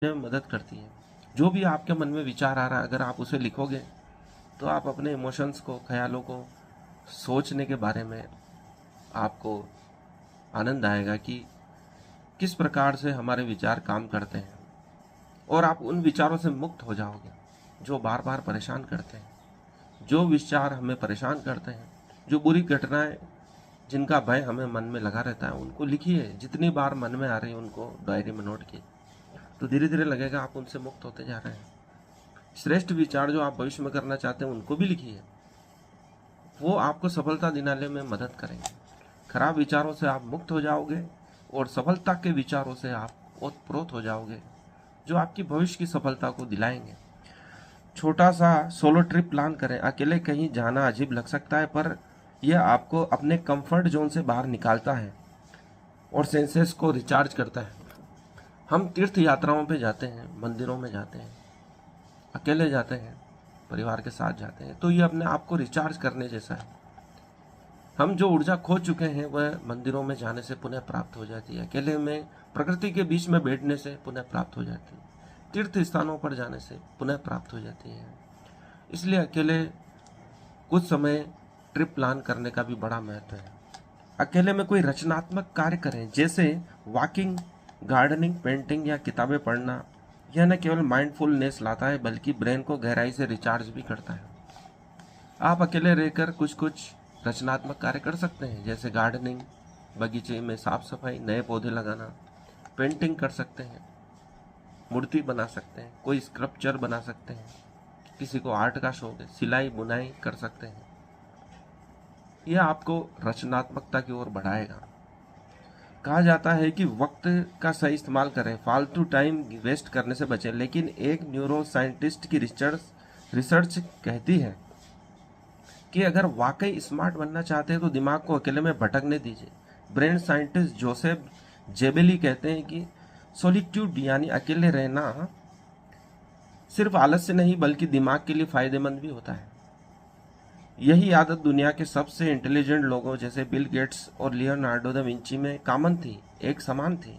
में मदद करती है। जो भी आपके मन में विचार आ रहा है, अगर आप उसे लिखोगे तो आप अपने इमोशंस को, ख्यालों को सोचने के बारे में आपको आनंद आएगा कि किस प्रकार से हमारे विचार काम करते हैं, और आप उन विचारों से मुक्त हो जाओगे जो बार बार परेशान करते हैं। जो विचार हमें परेशान करते हैं, जो बुरी घटनाएं जिनका भय हमें मन में लगा रहता है, उनको लिखिए। जितनी बार मन में आ रही है उनको डायरी में नोट कीजिए, तो धीरे धीरे लगेगा आप उनसे मुक्त होते जा रहे हैं। श्रेष्ठ विचार जो आप भविष्य में करना चाहते हैं उनको भी लिखिए, वो आपको सफलता दिलाने में मदद करेंगे। खराब विचारों से आप मुक्त हो जाओगे और सफलता के विचारों से आप ओतप्रोत हो जाओगे, जो आपकी भविष्य की सफलता को दिलाएंगे। छोटा सा सोलो ट्रिप प्लान करें। अकेले कहीं जाना अजीब लग सकता है, पर यह आपको अपने कंफर्ट जोन से बाहर निकालता है और सेंसेस को रिचार्ज करता है। हम तीर्थ यात्राओं पे जाते हैं, मंदिरों में जाते हैं, अकेले जाते हैं, परिवार के साथ जाते हैं, तो ये अपने आप को रिचार्ज करने जैसा है। हम जो ऊर्जा खो चुके हैं वह मंदिरों में जाने से पुनः प्राप्त हो जाती है, अकेले में प्रकृति के बीच में बैठने से पुनः प्राप्त हो जाती है, तीर्थ स्थानों पर जाने से पुनः प्राप्त हो जाती है। इसलिए अकेले कुछ समय ट्रिप प्लान करने का भी बड़ा महत्व है। अकेले में कोई रचनात्मक कार्य करें, जैसे वॉकिंग, गार्डनिंग, पेंटिंग या किताबें पढ़ना। यह न केवल माइंडफुलनेस लाता है बल्कि ब्रेन को गहराई से रिचार्ज भी करता है। आप अकेले रहकर कुछ कुछ रचनात्मक कार्य कर सकते हैं, जैसे गार्डनिंग, बगीचे में साफ सफाई, नए पौधे लगाना, पेंटिंग कर सकते हैं, मूर्ति बना सकते हैं, कोई स्कल्पचर बना सकते हैं, किसी को आर्ट का शौक है, सिलाई बुनाई कर सकते हैं। यह आपको रचनात्मकता की ओर बढ़ाएगा। कहा जाता है कि वक्त का सही इस्तेमाल करें, फालतू टाइम वेस्ट करने से बचें, लेकिन एक न्यूरो साइंटिस्ट की रिसर्च कहती है कि अगर वाकई स्मार्ट बनना चाहते हैं तो दिमाग को अकेले में भटकने दीजिए। ब्रेन साइंटिस्ट जोसेफ जेबेली कहते हैं कि सॉलिट्यूड यानी अकेले रहना सिर्फ आलस्य नहीं बल्कि दिमाग के लिए फायदेमंद भी होता है। यही आदत दुनिया के सबसे इंटेलिजेंट लोगों जैसे बिल गेट्स और लियोनार्डो दा विंची में कॉमन थी, एक समान थी।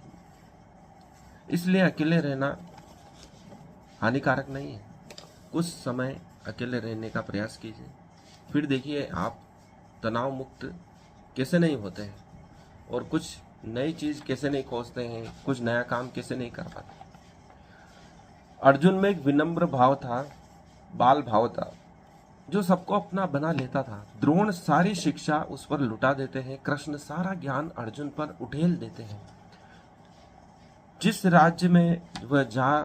इसलिए अकेले रहना हानिकारक नहीं है। कुछ समय अकेले रहने का प्रयास कीजिए, फिर देखिए आप तनाव मुक्त कैसे नहीं होते हैं और कुछ नई चीज कैसे नहीं खोजते हैं, कुछ नया काम कैसे नहीं कर पाते। अर्जुन में एक विनम्र भाव था, बाल भाव था, जो सबको अपना बना लेता था। द्रोण सारी शिक्षा उस पर लुटा देते हैं, कृष्ण सारा ज्ञान अर्जुन पर उठेल देते हैं। जिस राज्य में वह जा